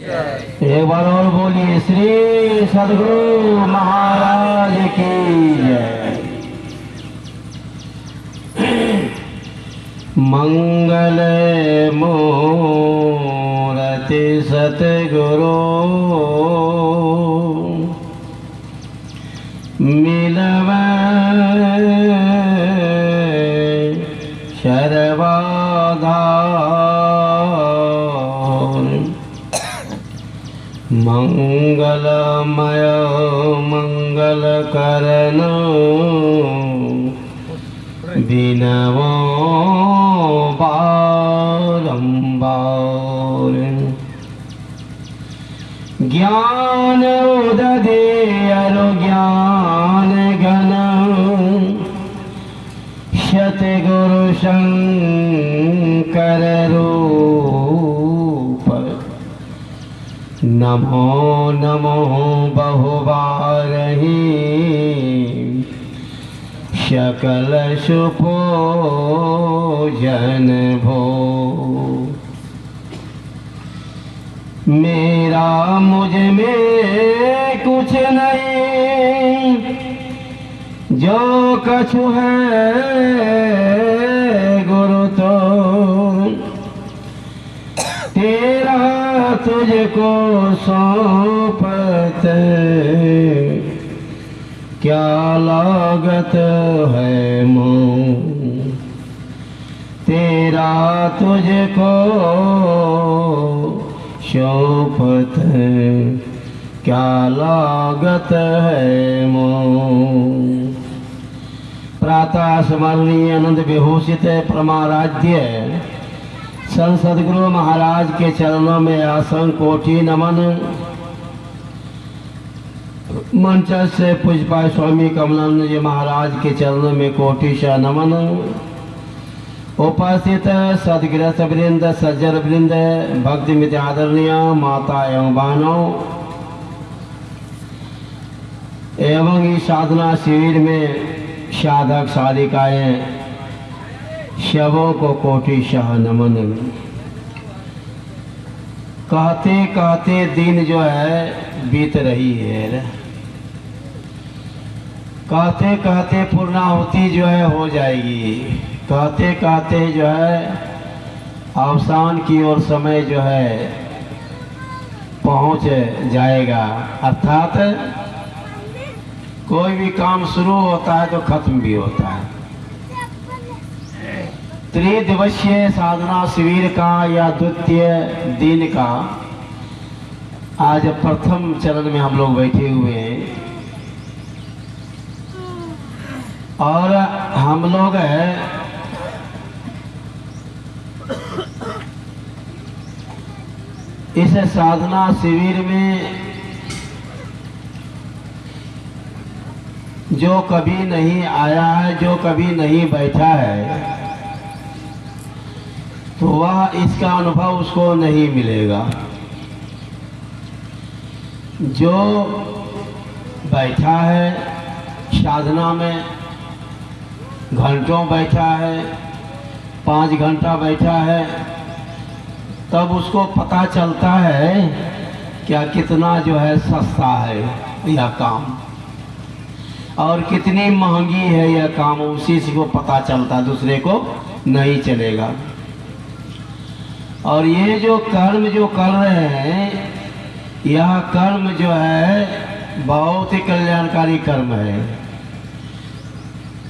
एक बार और बोलिए श्री सद्गुरु महाराज की जय। मंगल मूर्ति सतगुरु मिलवै सर्वाधार। मंगलमय मंगल करन बिनवो बारंबार। ज्ञान उदधि अरु ज्ञान घन सतगुरु शंकर रूप। नमो नमो बहुबारहि सकल सुपूजन भो। मेरा मुझ में कुछ नहीं जो कछु है गुरु तो तेरा तुझको सौंपत क्या लागत है मोह। तेरा तुझको सौंपत क्या लागत है मोह। प्रातः स्मरणीय आनंद विभूषित परमाराध्य संत सद्गुरु महाराज के चरणों में आसन कोटि नमन। मंच से पूज्यपाद स्वामी कमलानंद जी महाराज के चरणों में कोटिशा नमन। उपस्थित सदगृहस्थ वृंद सज्जन वृंद भक्ति मित्र आदरणीय माता एवं बहनों एवं इस साधना शिविर में साधक साधिकाएं सबों को कोटिशा नमन। कहते कहते दिन जो है बीत रही है, कहते कहते पूर्णाहुति जो है हो जाएगी, कहते कहते जो है अवसान की ओर समय जो है पहुंच जाएगा। अर्थात कोई भी काम शुरू होता है तो खत्म भी होता है। त्रिदिवसीय साधना शिविर का या द्वितीय दिन का आज प्रथम चरण में हम लोग बैठे हुए हैं और हम लोग इस साधना शिविर में जो कभी नहीं आया है, जो कभी नहीं बैठा है, तो वह इसका अनुभव उसको नहीं मिलेगा। जो बैठा है साधना में, घंटों बैठा है, 5 घंटा बैठा है, तब उसको पता चलता है क्या कितना जो है सस्ता है यह काम और कितनी महंगी है यह काम। उसी से को पता चलता, दूसरे को नहीं चलेगा। और ये जो कर्म जो कर रहे हैं, यह कर्म जो है बहुत ही कल्याणकारी कर्म है।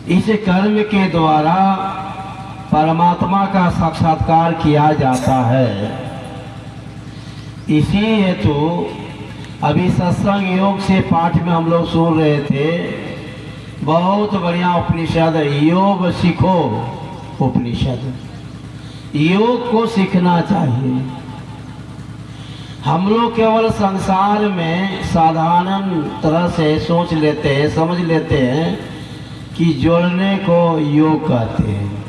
इस कर्म के द्वारा परमात्मा का साक्षात्कार किया जाता है। इसी हेतु अभी सत्संग योग से पाठ में हम लोग सुन रहे थे, बहुत बढ़िया उपनिषद योग सीखो उपनिषद। योग को सीखना चाहिए। हम लोग केवल संसार में साधारण तरह से सोच लेते हैं, समझ लेते हैं कि जोड़ने को योग कहते हैं।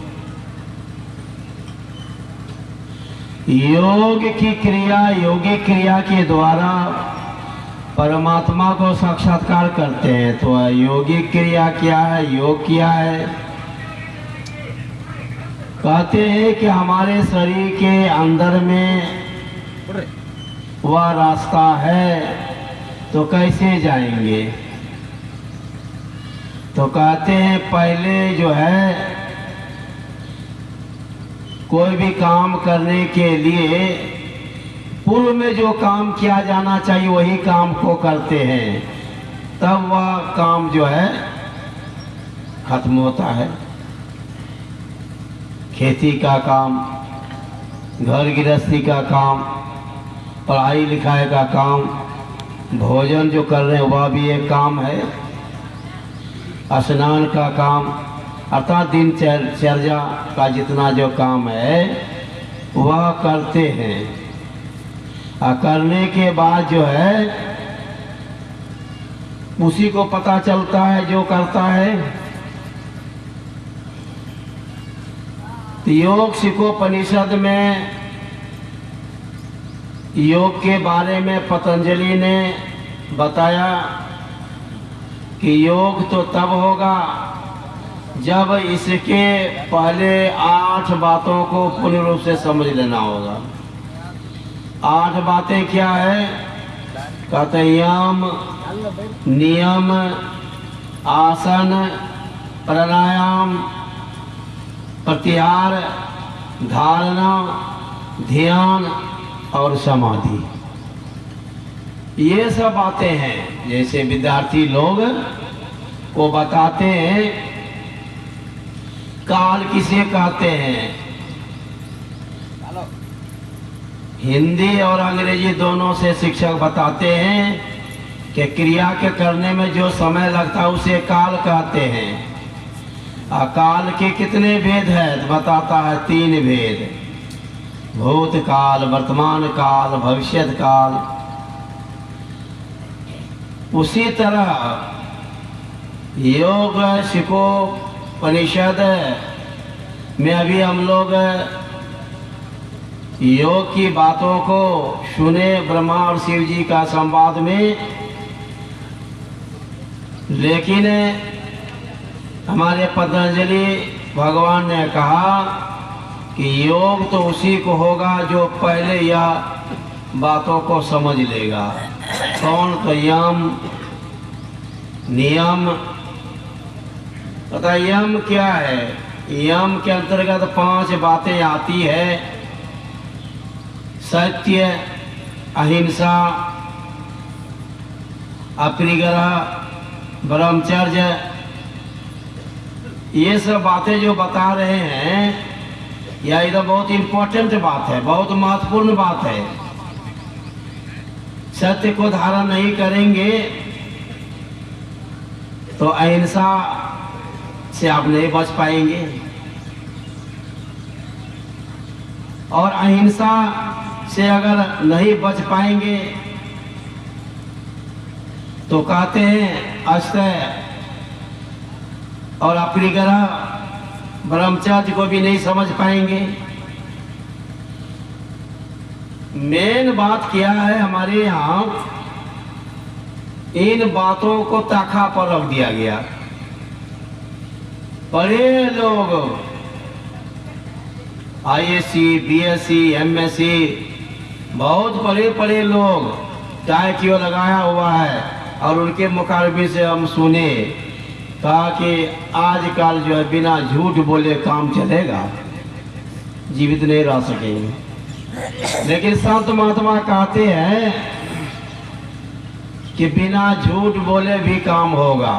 योग की क्रिया, योगिक क्रिया के द्वारा परमात्मा को साक्षात्कार करते हैं। तो योगिक क्रिया क्या है, योग क्या है? कहते हैं कि हमारे शरीर के अंदर में वह रास्ता है तो कैसे जाएंगे। तो कहते हैं पहले जो है कोई भी काम करने के लिए पूर्व में जो काम किया जाना चाहिए वही काम को करते हैं, तब वह काम जो है खत्म होता है। खेती का काम, घर गृहस्थी का काम, पढ़ाई लिखाई का काम, भोजन जो कर रहे हैं वह भी एक काम है, स्नान का काम, अर्थात दिनचर्या का जितना जो काम है वह करते हैं। और करने के बाद जो है उसी को पता चलता है जो करता है। योग शिखोपनिषद में योग के बारे में पतंजलि ने बताया कि योग तो तब होगा जब इसके पहले 8 बातों को पूर्ण रूप से समझ लेना होगा। 8 बातें क्या है? कहते यम, नियम, आसन, प्राणायाम, प्रत्याहार, धारणा, ध्यान और समाधि। ये सब बातें हैं। जैसे विद्यार्थी लोग को बताते हैं काल किसे कहते हैं। हिंदी और अंग्रेजी दोनों से शिक्षक बताते हैं कि क्रिया के करने में जो समय लगता है उसे काल कहते हैं। काल के कितने भेद है? बताता है 3 भेद, भूतकाल, वर्तमान काल, भविष्यत काल। उसी तरह योग शिखोपनिषद में अभी हम लोग योग की बातों को सुने ब्रह्मा और शिव जी का संवाद में, लेकिन हमारे पतंजलि भगवान ने कहा कि योग तो उसी को होगा जो पहले यह बातों को समझ लेगा। कौन? तो यम, नियम। पता यम क्या है? यम के अंतर्गत 5 बातें आती है। सत्य, अहिंसा, अपरिग्रह, ब्रह्मचर्य। ये सब बातें जो बता रहे हैं यह इधर बहुत इम्पोर्टेंट बात है, बहुत महत्वपूर्ण बात है। सत्य को धारण नहीं करेंगे तो अहिंसा से आप नहीं बच पाएंगे, और अहिंसा से अगर नहीं बच पाएंगे तो कहते हैं अष्टय और अपरिग्रह, ब्रह्मचर्य को भी नहीं समझ पाएंगे। मेन बात क्या है? हमारे यहाँ इन बातों को ताखा पर रख दिया गया। बड़े लोग ISC, BSc, MSc, बहुत बड़े लोग चाय क्यों लगाया हुआ है, और उनके मुकाबले से हम सुने कहा कि आजकल जो है बिना झूठ बोले काम चलेगा, जीवित नहीं रह सकेंगे। लेकिन संत महात्मा कहते हैं कि बिना झूठ बोले भी काम होगा,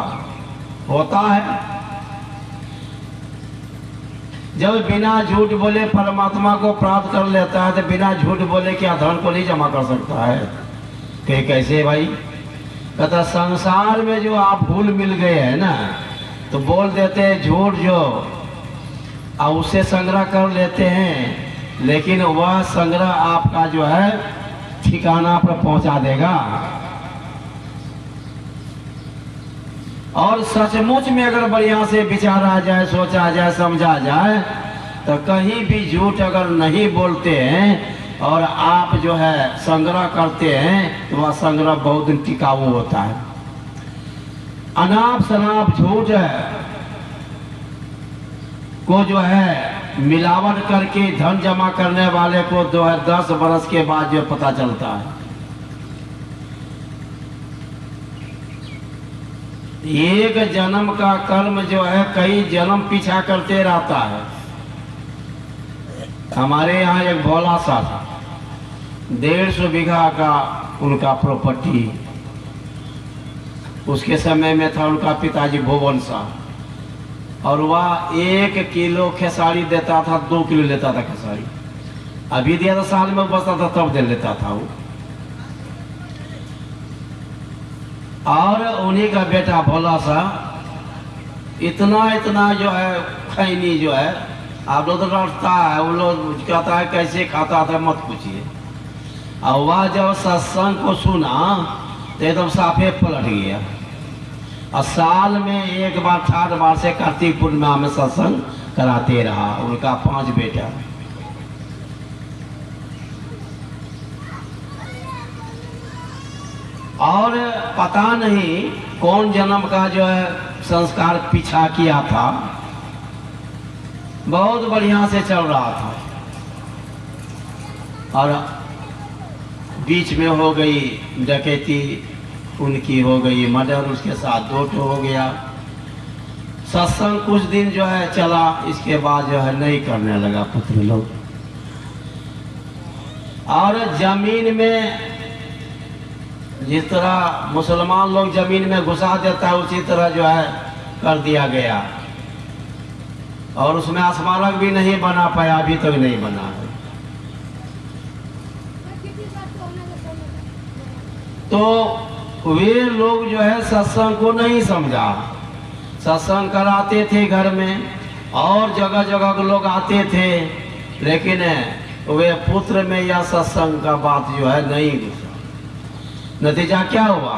होता है। जब बिना झूठ बोले परमात्मा को प्राप्त कर लेता है तो बिना झूठ बोले क्या धन को नहीं जमा कर सकता है? कि कैसे भाई? कहता संसार में जो आप भूल मिल गए हैं ना, तो बोल देते हैं झूठ जो, और उससे संग्रह कर लेते हैं, लेकिन वह संग्रह आपका जो है ठिकाना पर पहुंचा देगा। और सचमुच में अगर बढ़िया से विचारा जाए, सोचा जाए, समझा जाए, तो कहीं भी झूठ अगर नहीं बोलते हैं और आप जो है संग्रह करते हैं तो वह संग्रह बहुत दिन टिकाऊ होता है। अनाप शनाप झूठ को जो है मिलावट करके धन जमा करने वाले को 10 बरस के बाद जो पता चलता है। एक जन्म का कर्म जो है कई जन्म पीछा करते रहता है। हमारे यहाँ एक भोला सा था, 150 बीघा का उनका प्रॉपर्टी। उसके समय में था उनका पिताजी भुवन सा, और वह 1 किलो खेसारी देता था, 2 किलो लेता था खेसारी। अभी दिया था साल में बचता था तब दे लेता था वो। और उन्हीं का बेटा भोला सा इतना जो है खैनी जो है आप लोग रटता है, वो लोग कहता है कैसे खाता था मत पूछिए। और वह जब सत्संग को सुना तो एकदम साफे पलट गया। और साल में 1 बार 8 बार से कार्तिक पूर्णिमा में सत्संग कराते रहा। उनका 5 बेटा। और पता नहीं कौन जन्म का जो है संस्कार पीछा किया था, बहुत बढ़िया से चल रहा था। और बीच में हो गई डकैती, उनकी हो गई मर्डर, उसके साथ 2 हो गया। सत्संग कुछ दिन जो है चला, इसके बाद जो है नहीं करने लगा पुत्र लोग। और जमीन में जिस तरह मुसलमान लोग जमीन में घुसा देता है उसी तरह जो है कर दिया गया। और उसमें स्मारक भी नहीं बना पाया, अभी तक नहीं बना है। तो वे लोग जो है सत्संग को नहीं समझा। सत्संग कराते थे घर में और जगह जगह के लोग आते थे, लेकिन वे पुत्र में यह सत्संग का बात जो है नहीं घुसा। नतीजा क्या हुआ?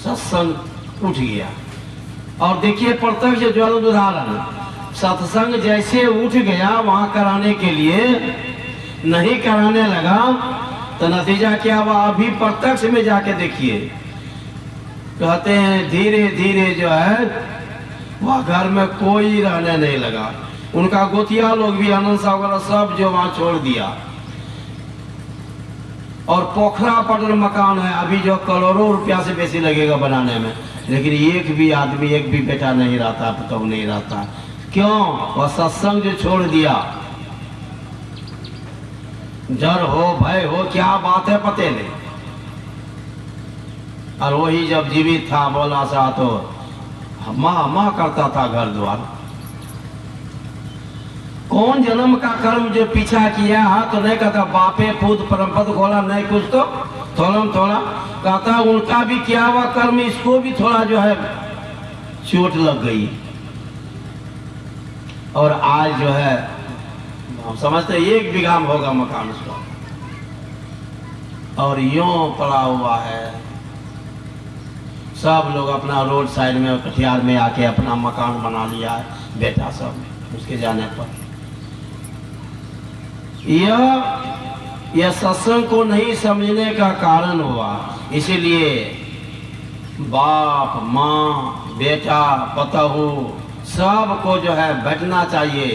सत्संग उठ गया। और देखिए प्रत्यक्ष ज्वलंत उदाहरण, सत्संग जैसे उठ गया वहां कराने के लिए नहीं कराने लगा, तो नतीजा क्या हुआ? अभी प्रत्यक्ष में जाके देखिए, कहते हैं धीरे धीरे जो है वह घर में कोई रहने नहीं लगा। उनका गोतिया लोग भी आनंद साहब वगैरह सब जो वहां छोड़ दिया। और पोखरा पटल मकान है, अभी जो करोड़ों रुपया से बेसी लगेगा बनाने में, लेकिन एक भी आदमी, एक भी बेटा नहीं रहता, तो नहीं रहता। क्यों? वह सत्संग जो छोड़ दिया। डर हो, भय हो, क्या बात है पते नहीं। और वही जब जीवित था बोला सा तो माँ करता था घर द्वार। कौन जन्म का कर्म जो पीछा किया तो नहीं कहता बापे पूत परमपद खोला, नहीं कुछ तो थोड़ा कहता उनका भी किया हुआ कर्म इसको भी थोड़ा जो है चोट लग गई। और आज जो है हम समझते 1 बीघा में होगा मकान उसका, और यूं पड़ा हुआ है। सब लोग अपना रोड साइड में कटियार में आके अपना मकान बना लिया है, बेटा सब उसके जाने पर। यह सत्संग को नहीं समझने का कारण हुआ। इसीलिए बाप माँ बेटा पतहू सबको जो है बैठना चाहिए,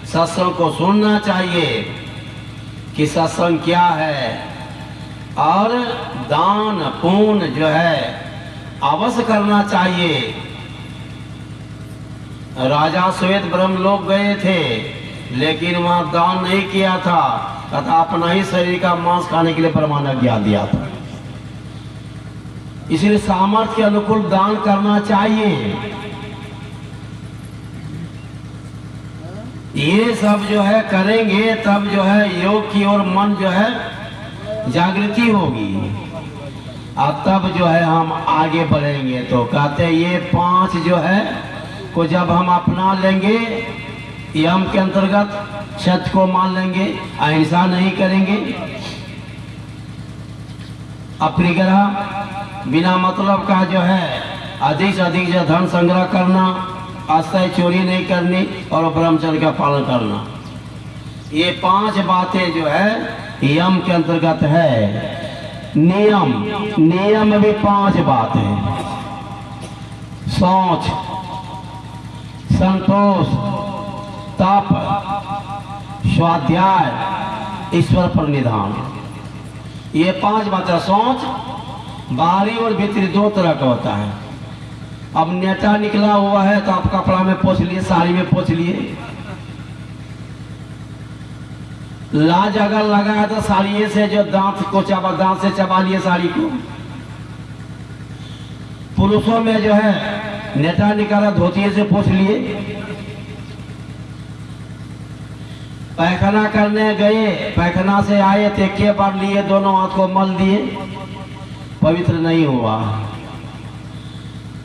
सत्संग को सुनना चाहिए कि सत्संग क्या है। और दान पुण्य जो है अवश्य करना चाहिए। राजा श्वेत ब्रह्म लोग गए थे, लेकिन वहां दान नहीं किया था, तथा अपना ही शरीर का मांस खाने के लिए परमाणु ज्ञान दिया था। इसलिए सामर्थ्य के अनुकूल दान करना चाहिए। ये सब जो है करेंगे तब जो है योग की ओर मन जो है जागृति होगी, और तब जो है हम आगे बढ़ेंगे। तो कहते हैं ये 5 जो है को जब हम अपना लेंगे, यम के अंतर्गत सत्य को मान लेंगे, अहिंसा नहीं करेंगे, अपरिग्रह बिना मतलब का जो है अधिक से अधिक जो धन संग्रह करना, अस्थायी चोरी नहीं करनी, और ब्रह्मचर्य का पालन करना। ये 5 बातें जो है यम के अंतर्गत है। नियम भी 5 बात है। शौच, संतोष, तप, स्वाध्याय, ईश्वर पर निधान। ये 5 बातें। शौच बाहरी और भीतरी दो तरह का होता है। अब नेटा निकला हुआ है तो आप कपड़ा में पोंछ लिए, साड़ी में पोंछ लिए। लाज अगर लगा है तो साड़िये से जो दांत से चबा लिए साड़ी को। पुरुषों में जो है नेटा निकाला, धोती से पोंछ लिए। पैखाना करने गए, पैखाना से आए तो के बार लिए, दोनों हाथ को मल दिए, पवित्र नहीं हुआ।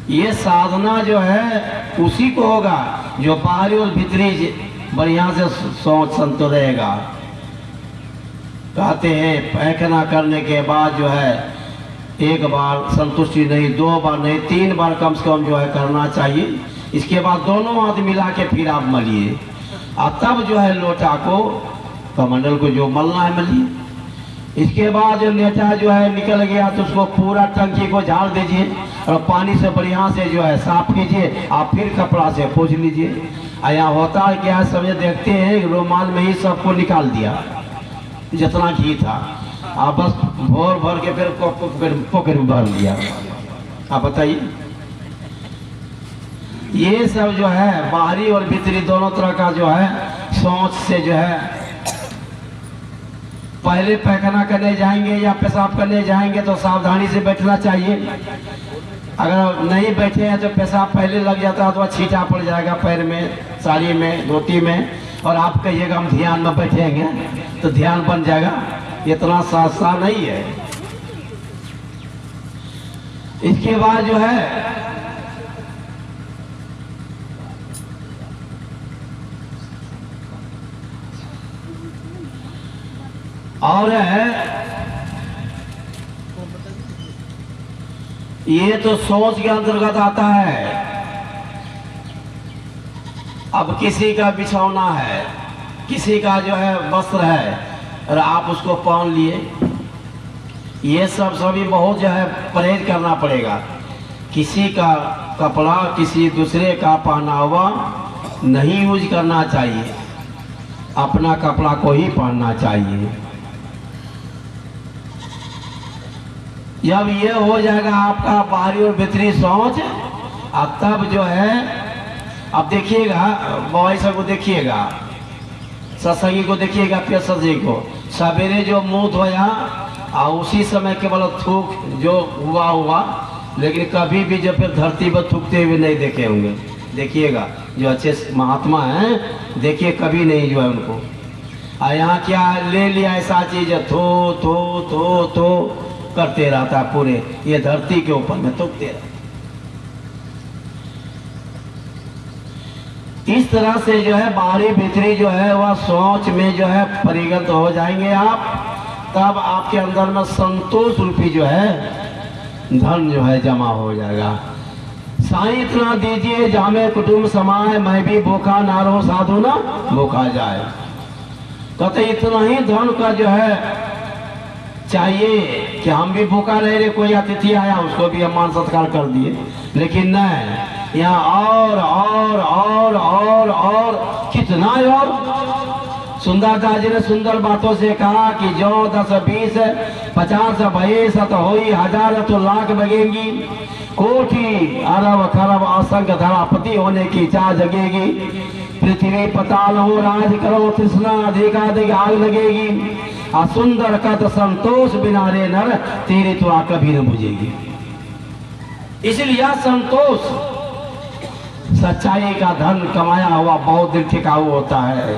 ये साधना जो है उसी को होगा जो बाहरी और भीतरी बढ़िया से सोच संतो रहेगा। कहते हैं पैखाना करने के बाद जो है एक बार संतुष्टि नहीं, 2 बार नहीं, 3 बार कम से कम जो है करना चाहिए। इसके बाद दोनों हाथ मिला के फिर आप मलिए, और तब जो है लोटा को कमंडल को जो मलना है मलिए। इसके बाद जो नेटा जो है निकल गया तो उसको पूरा टंकी को झाड़ दीजिए और पानी से बढ़िया से जो है साफ कीजिए। आप फिर कपड़ा से पोंछ लीजिए। यहाँ होता है क्या, समय देखते हैं रुमाल में ही सबको निकाल दिया जितना घी था, आप बस भर के फिर पॉकेट में भर लिया। आप बताइए, ये सब जो है बाहरी और भीतरी दोनों तरह का जो है सोच से जो है, पहले पैखाना करने जाएंगे या पेशाब करने जाएंगे तो सावधानी से बैठना चाहिए। अगर नहीं बैठे हैं तो पेशाब पहले लग जाता है तो छींटा पड़ जाएगा पैर में, साड़ी में, धोती में, और आप कहिएगा हम ध्यान में बैठेंगे तो ध्यान बन जाएगा। इतना सासा नहीं है। इसके बाद जो है और है, ये तो सोच के अंतर्गत आता है। अब किसी का बिछौना है, किसी का जो है वस्त्र है और आप उसको पहन लिए, ये सब सभी बहुत जो है परहेज करना पड़ेगा। किसी का कपड़ा किसी दूसरे का पहना हुआ नहीं यूज करना चाहिए, अपना कपड़ा को ही पहनना चाहिए। जब ये हो जाएगा आपका बाहरी और भीतरी सोच, अब तब जो है, अब देखिएगा बॉय सब को देखिएगा, सत्संगी को देखिएगा, फिर सत्संगी को सवेरे जो मुंह धोया और उसी समय केवल थूक जो हुआ, लेकिन कभी भी जब फिर धरती पर थूकते हुए नहीं देखे होंगे। देखिएगा जो अच्छे महात्मा हैं, देखिए कभी नहीं जो है उनको। और यहाँ क्या ले लिया ऐसा चीज, थो करते रहता है पूरे ये धरती के ऊपर में थूकते रहता। इस तरह से जो है बाहरी भीतरी जो है वह सोच में जो है परिगत हो जाएंगे आप, तब आपके अंदर में संतोष रूपी जो है धन जो है जमा हो जाएगा। साईं इतना दीजिए जामे कुटुंब समाए, मैं भी भूखा ना रहो साधु ना भूखा जाए। कहते इतना ही धन का जो है चाहिए कि हम भी भूखा रह रहे, कोई अतिथि आया उसको भी हम मान सत्कार कर दिए, लेकिन नहीं, यहाँ और कितना और। सुंदरदास जी ने सुंदर बातों से कहा कि जो 10 20 50 भये सत होई, 1000 तो लाख बगेंगी, कोटि अरब खरब असंख्य धरापति होने की चाह जगेगी, पृथ्वी पताल हो राज करो तृष्णा अधिकाधिक आग लगेगी, सुंदर कद संतोष बिना रे नर तेरी तो आ कभी न बुझेगी। इसलिए संतोष सच्चाई का धन कमाया हुआ बहुत दिन टिकाऊ होता है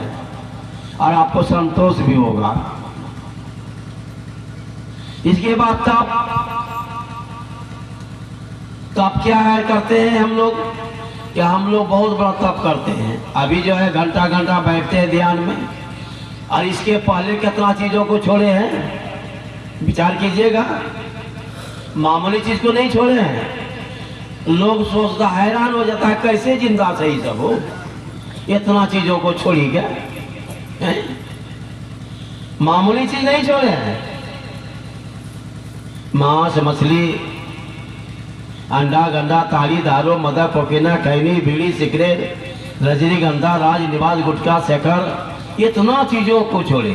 और आपको संतोष भी होगा। इसके बाद तप क्या है करते हैं हम लोग, क्या हम लोग बहुत बड़ा तप करते हैं। अभी जो है घंटा घंटा बैठते हैं ध्यान में, और इसके पहले कितना चीजों को छोड़े हैं विचार कीजिएगा। मामूली चीज को नहीं छोड़े हैं। लोग सोचता हैरान हो जाता है कैसे जिंदा सही सब हो, इतना चीजों को छोड़ी क्या है? मामूली चीज नहीं छोड़े हैं। मांस मछली अंडा गंडा ताली दारू मदा कोकेना खैनी बीड़ी सिगरेट रजनीगंधा राज निवास गुटखा शेखर, इतना चीजों को छोड़े।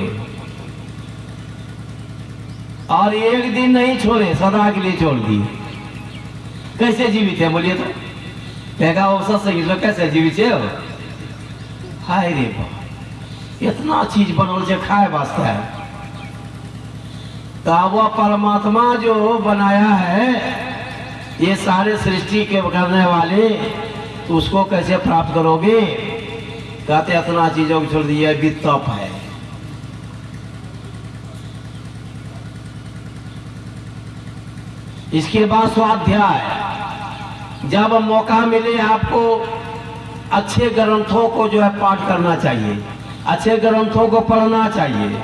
और एक दिन नहीं छोड़े, सदा के लिए छोड़ दिए। कैसे जीवित है बोलिए तो? कहेगा वो सत्संगी लोग कैसे जीवित है? हाय रे बा, इतना चीज बनल जो खाए वास्ते है। तो वो परमात्मा जो बनाया है ये सारे सृष्टि के करने वाले, तो उसको कैसे प्राप्त करोगे? कहते इतना चीजों को छोड़ दिया, भी तप है। इसके बाद स्वाध्याय। जब मौका मिले आपको अच्छे ग्रंथों को जो है पाठ करना चाहिए, अच्छे ग्रंथों को पढ़ना चाहिए।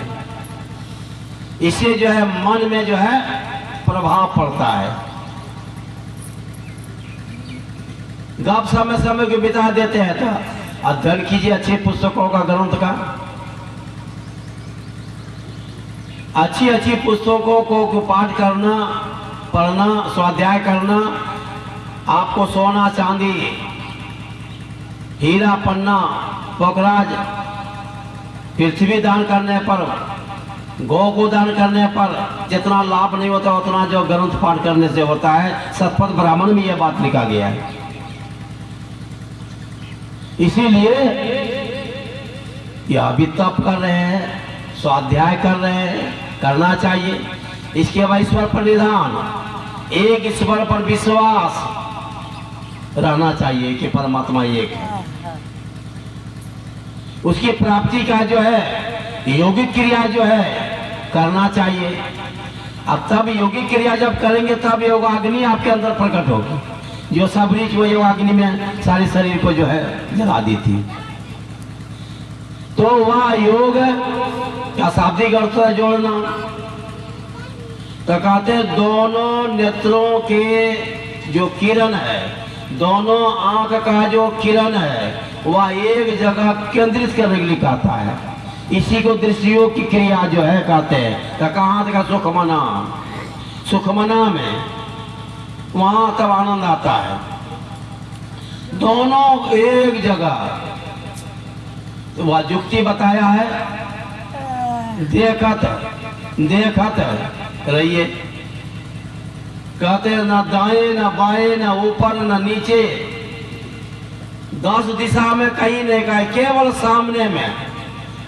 इससे जो है मन में जो है प्रभाव पड़ता है। गप समय को बिता देते हैं तो अध्ययन कीजिए अच्छे पुस्तकों का, ग्रंथ का। अच्छी पुस्तकों को पाठ करना, पढ़ना, स्वाध्याय करना। आपको सोना चांदी, हीरा पन्ना, पोखराज, पृथ्वी दान करने पर, गौ को दान करने पर जितना लाभ नहीं होता उतना जो ग्रंथ पाठ करने से होता है। सतपथ ब्राह्मण में यह बात लिखा गया है। इसीलिए यह भी तप कर रहे हैं, स्वाध्याय कर रहे हैं, करना चाहिए। इसके बाद ईश्वर पर निधान, एक ईश्वर पर विश्वास रहना चाहिए कि परमात्मा एक है। उसकी प्राप्ति का जो है योगिक क्रिया जो है करना चाहिए। अब तब योगिक क्रिया जब करेंगे तब योगाग्नि आपके अंदर प्रकट होगी, जो सबरीच वो योगाग्नि में सारे शरीर को जो है जला दी थी। तो वह योग क्या शाब्दिक अर्थ है जोड़ना। तो कहते दोनों नेत्रों के जो किरण है, दोनों आंख का जो किरण है वह एक जगह केंद्रित करने के लिए कहता है। इसी को दृष्टियों की क्रिया जो है कहते हैं। तो कहाँ का सुखमना, सुखमना में वहां तब आनंद आता है। दोनों एक जगह, तो वह युक्ति बताया है। देखत रहिए, कहते न दाएं न बाएं न ऊपर न नीचे, 10 दिशा में कहीं नहीं का, केवल सामने में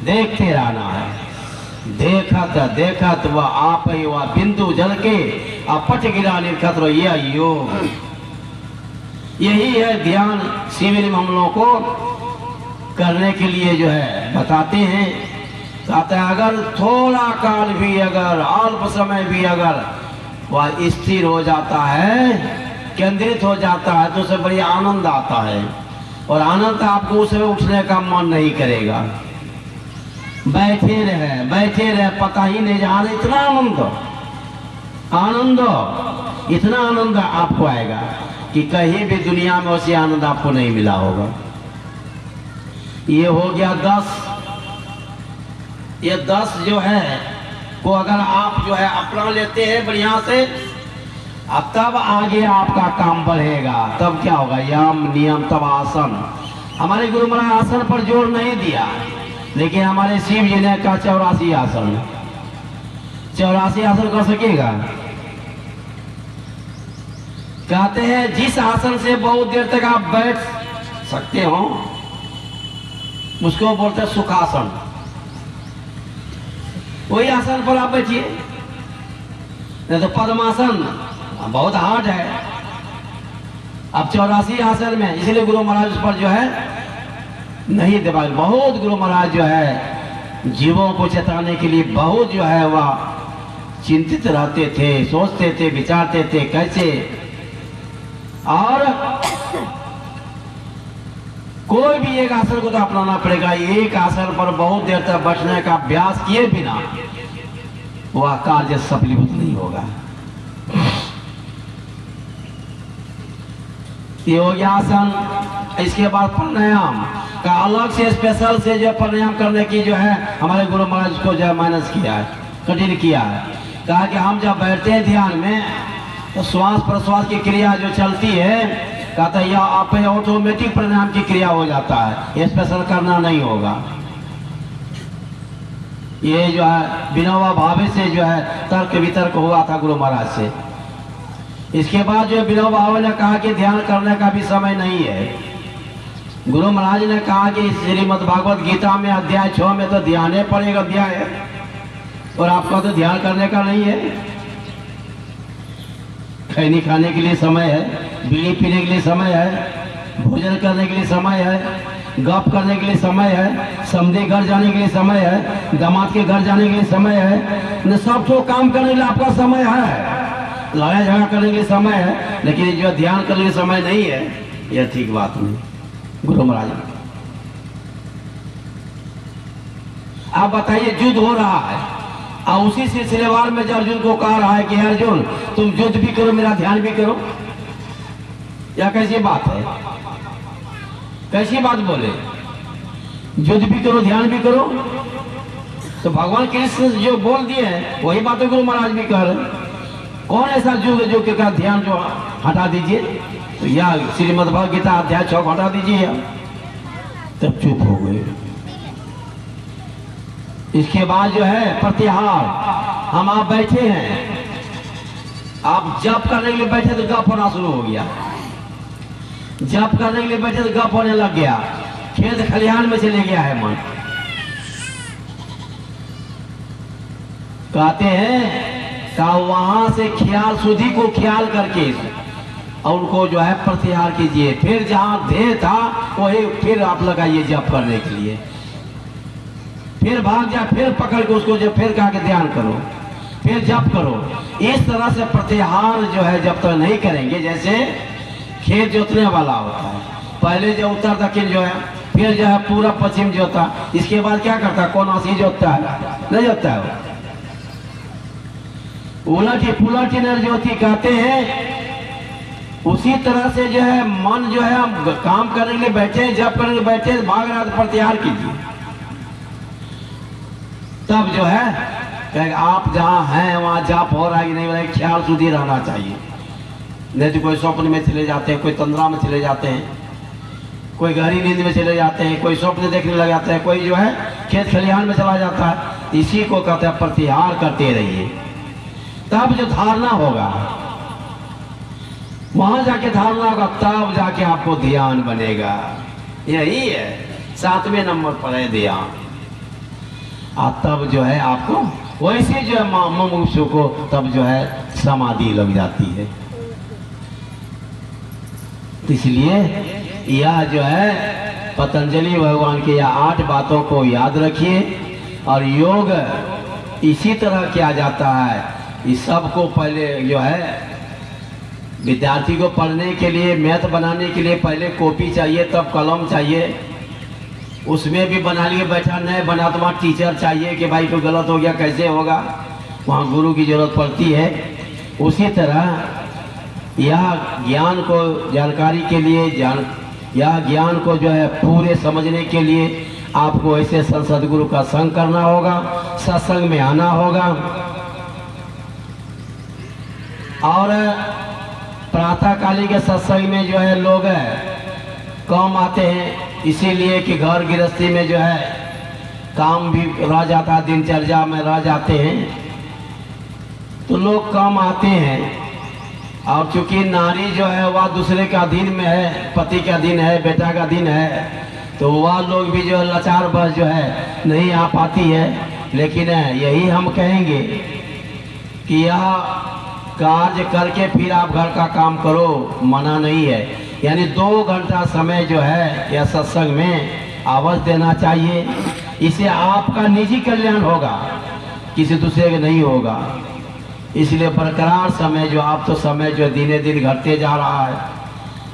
देखते रहना है। देखत वह आप ही वह बिंदु जल के अपट गिरा निर्खत रहो। यह योग, यही है ध्यान। शिविर में हम लोगों को करने के लिए जो है बताते हैं। कहते हैं अगर थोड़ा काल भी, अगर अल्प समय भी अगर वह स्थिर हो जाता है, केंद्रित हो जाता है, तो उसे बड़ी आनंद आता है। और आनंद आपको उसे उठने का मन नहीं करेगा। बैठे रहे पता ही नहीं जा रहा। इतना आनंद इतना आनंद आपको आएगा कि कहीं भी दुनिया में उसे आनंद आपको नहीं मिला होगा। ये हो गया 10। ये 10 जो है को अगर आप जो है अपना लेते हैं बढ़िया से, अब तब आगे आपका काम बढ़ेगा। तब क्या होगा? यम नियम तब आसन। हमारे गुरु महाराज आसन पर जोर नहीं दिया, लेकिन हमारे शिव जी ने कहा 84 आसन। 84 आसन कर सकेगा? कहते हैं जिस आसन से बहुत देर तक आप बैठ सकते हो उसको बोलते हैं सुखासन। वही आसन पर आप बैठिए। नहीं तो पद्मासन बहुत हार्ड है। अब 84 आसन में, इसलिए गुरु महाराज उस पर जो है नहीं दबा। बहुत गुरु महाराज जो है जीवों को चेताने के लिए बहुत जो है वह चिंतित रहते थे, सोचते थे, विचारते थे कैसे। और कोई भी एक आसन को तो अपनाना पड़ेगा। एक आसन पर बहुत देर तक बैठने का अभ्यास किए बिना वह कार्य सफलीभूत नहीं होगा। योगासन, इसके बाद प्राणायाम का अलग से स्पेशल से जो प्राणायाम करने की जो है हमारे गुरु महाराज को जो माइनस किया है, कठिन किया है। कहा कि हम जब बैठते हैं ध्यान में तो श्वास प्रश्वास की क्रिया जो चलती है, कहता है यह आप ऑटोमेटिक प्राणायाम की क्रिया हो जाता है, ये स्पेशल करना नहीं होगा। ये जो है विनोबा भावे से जो है तर्क वितर्क हुआ था गुरु महाराज से। इसके बाद जो विनोबा भावे ने कहा कि ध्यान करने का भी समय नहीं है। गुरु महाराज ने कहा कि श्रीमद् भागवत गीता में अध्याय 6 में तो ध्यान पर एक अध्याय है और आपका तो ध्यान करने का नहीं है। खैनी खाने के लिए समय है, बीड़ी पीने के लिए समय है, भोजन करने के लिए समय है, गप करने के लिए समय है, समधी घर जाने के लिए समय है, दामाद के घर जाने के लिए समय है, सब तो काम करने के लिए आपका समय है, लड़ाई झगड़ा करने के लिए समय है, लेकिन जो ध्यान करने के लिए समय नहीं है, यह ठीक बात नहीं। गुरु महाराज आप बताइए, युद्ध हो रहा है और उसी सिलसिलेवार में जो अर्जुन को कह रहा है कि अर्जुन तुम युद्ध भी करो मेरा ध्यान भी करो, या कैसी बात है? कैसी बात बोले? युद्ध भी करो ध्यान भी करो। तो भगवान कृष्ण जो बोल दिए हैं वही बातें गुरु महाराज भी कह रहे हैं। कौन ऐसा युग जो का ध्यान जो हटा दीजिए, तो या श्रीमद् भगवद गीता अध्याय 6 हटा दीजिए। तब चुप हो गए। इसके बाद जो है प्रतिहार, हम आप बैठे हैं, आप जप करने के लिए बैठे तो गप होना शुरू हो गया, जप करने के लिए बैठे तो गप होने लग गया, खेत खलिहान में चले गया है मन। कहते हैं का वहां से ख्याल सुधी को ख्याल करके और उनको जो है प्रतिहार कीजिए। फिर जहां ध्येय था वही फिर आप लगाइए जप करने के लिए, फिर भाग जा, फिर पकड़ के उसको जो फिर कहा के ध्यान करो, फिर जप करो। इस तरह से प्रतिहार जो है जब तक नहीं करेंगे, जैसे खेत जोतने वाला होता है, पहले जो उत्तर दक्षिण जो है, फिर जो है पूरा पश्चिम जोता, इसके बाद क्या करता है, कौन आसी जोतता है, नहीं जोतता है, उलटी पुलटी नर ज्योति कहते हैं। उसी तरह से जो है मन जो है हम काम करने के लिए बैठे, जब करने के लिए बैठे, भाग रहा तो प्रतिहार कीजिए। तब जो है आप जहाँ हैं वहाँ जाप हो रहा है कि नहीं हो रहा है, ख्याल सुधी रहना चाहिए। नहीं तो कोई स्वप्न में चले जाते हैं, कोई तंद्रा में चले जाते हैं, कोई गहरी नींद में चले जाते हैं, कोई स्वप्न देखने लग जाता है, कोई जो है खेत खलिहान में चला जाता है। इसी को कहते हैं प्रतिहार करते रहिए। तब जो धारणा होगा, वहां जाके धारणा होगा, तब जाके आपको ध्यान बनेगा। यही है 7वें नंबर पर है ध्यान। तब जो है आपको वैसे जो है मुमुक्षु को तब जो है समाधि लग जाती है। इसलिए यह जो है पतंजलि भगवान के यह 8 बातों को याद रखिए। और योग इसी तरह किया जाता है। इस सब को पहले जो है विद्यार्थी को पढ़ने के लिए, मैथ बनाने के लिए पहले कॉपी चाहिए, तब कलम चाहिए, उसमें भी बना लिए बैठा, नहीं बना तो वहाँ टीचर चाहिए कि भाई कोई गलत हो गया कैसे होगा, वहाँ गुरु की जरूरत पड़ती है। उसी तरह यह ज्ञान को जानकारी के लिए यह ज्ञान को जो है पूरे समझने के लिए आपको ऐसे सदगुरु का संग करना होगा, सत्संग में आना होगा। और प्रातःकाली के सत्संग में जो है लोग कम आते हैं, इसीलिए कि घर गृहस्थी में जो है काम भी रह जाता है, दिनचर्या में रह जाते हैं, तो लोग कम आते हैं। और चूंकि नारी जो है वह दूसरे का अधीन में है, पति का अधीन है, बेटा का अधीन है, तो वह लोग भी जो है लाचार बस जो है नहीं आ पाती है। लेकिन यही हम कहेंगे कि यह कार्य करके फिर आप घर का काम करो, मना नहीं है। यानी 2 घंटा समय जो है यह सत्संग में अवश्य देना चाहिए। इससे आपका निजी कल्याण होगा, किसी दूसरे का नहीं होगा। इसलिए बरकरार समय जो आप तो समय जो दिने दिन घटते जा रहा है,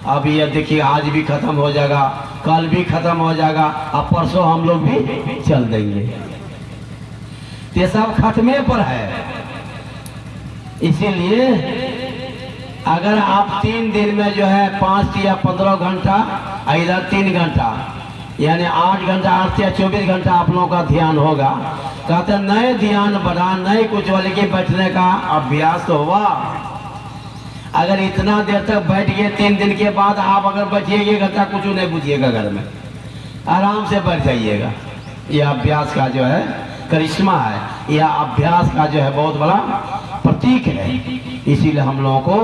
अब ये देखिए आज भी खत्म हो जाएगा, कल भी खत्म हो जाएगा, अब परसों हम लोग भी चल देंगे। ये सब खत्मे पर है। इसीलिए अगर आप 3 दिन में जो है 5 या 15 घंटा, इधर 3 घंटा, यानी 8 घंटा 8 या 24 घंटा आप लोगों का ध्यान होगा। कहते नए ध्यान बढ़ा, नए कुछ वाले के बैठने का अभ्यास तो हुआ। अगर इतना देर तक बैठ गए 3 दिन के बाद आप अगर बैठिएगा 1 घंटा कुछ नहीं बुझिएगा, घर में आराम से बैठ जाइएगा। यह अभ्यास का जो है करिश्मा है, यह अभ्यास का जो है बहुत बड़ा प्रतीक है। इसीलिए हम लोगों को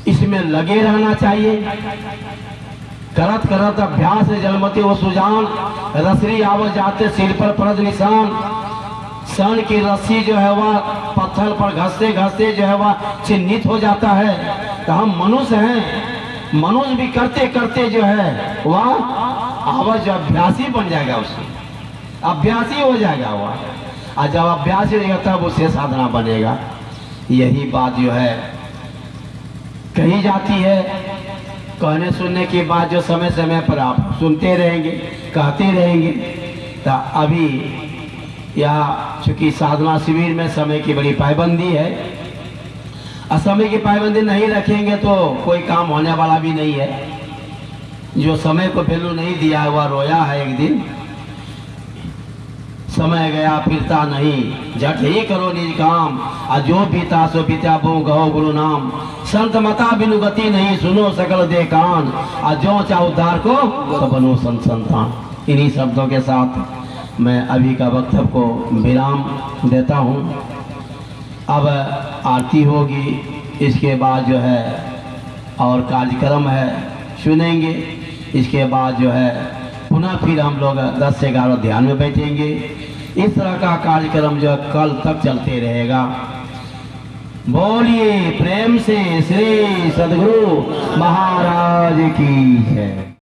इसमें लगे रहना चाहिए। करत करत अभ्यास जलमति वो सुजान, रसरी आव जाते सिर पर पड़द निशान। सन की रस्सी जो है वह पत्थर पर घसते घसते जो है वह चिन्हित हो जाता है। तो हम मनुष्य हैं, मनुष्य भी करते करते जो है वह आवाज अभ्यासी बन जाएगा, उससे अभ्यासी हो जाएगा वह। और जब अभ्यासी रहेगा तब उससे साधना बनेगा। यही बात जो है कही जाती है। कहने सुनने के बाद जो समय समय पर आप सुनते रहेंगे, कहते रहेंगे। तो अभी यह चूंकि साधना शिविर में समय की बड़ी पाबंदी है, और समय की पाबंदी नहीं रखेंगे तो कोई काम होने वाला भी नहीं है। जो समय को वैल्यू नहीं दिया है वह रोया है एक दिन। समय गया फिरता नहीं, झट ही करो निज काम। और जो बीता सो बीता बो गहो गुरु नाम। संत मता बिनु गति नहीं, सुनो सकल दे कान। और जो चाहो उद्धार को तो बनो संत संतान। इन्हीं शब्दों के साथ मैं अभी का वक्तव्य को विराम देता हूँ। अब आरती होगी, इसके बाद जो है और कार्यक्रम है सुनेंगे। इसके बाद जो है पुनः फिर हम लोग 10 से 11 ध्यान में बैठेंगे। इस तरह का कार्यक्रम जो कल तक चलते रहेगा। बोलिए प्रेम से श्री सद्गुरु महाराज की जय।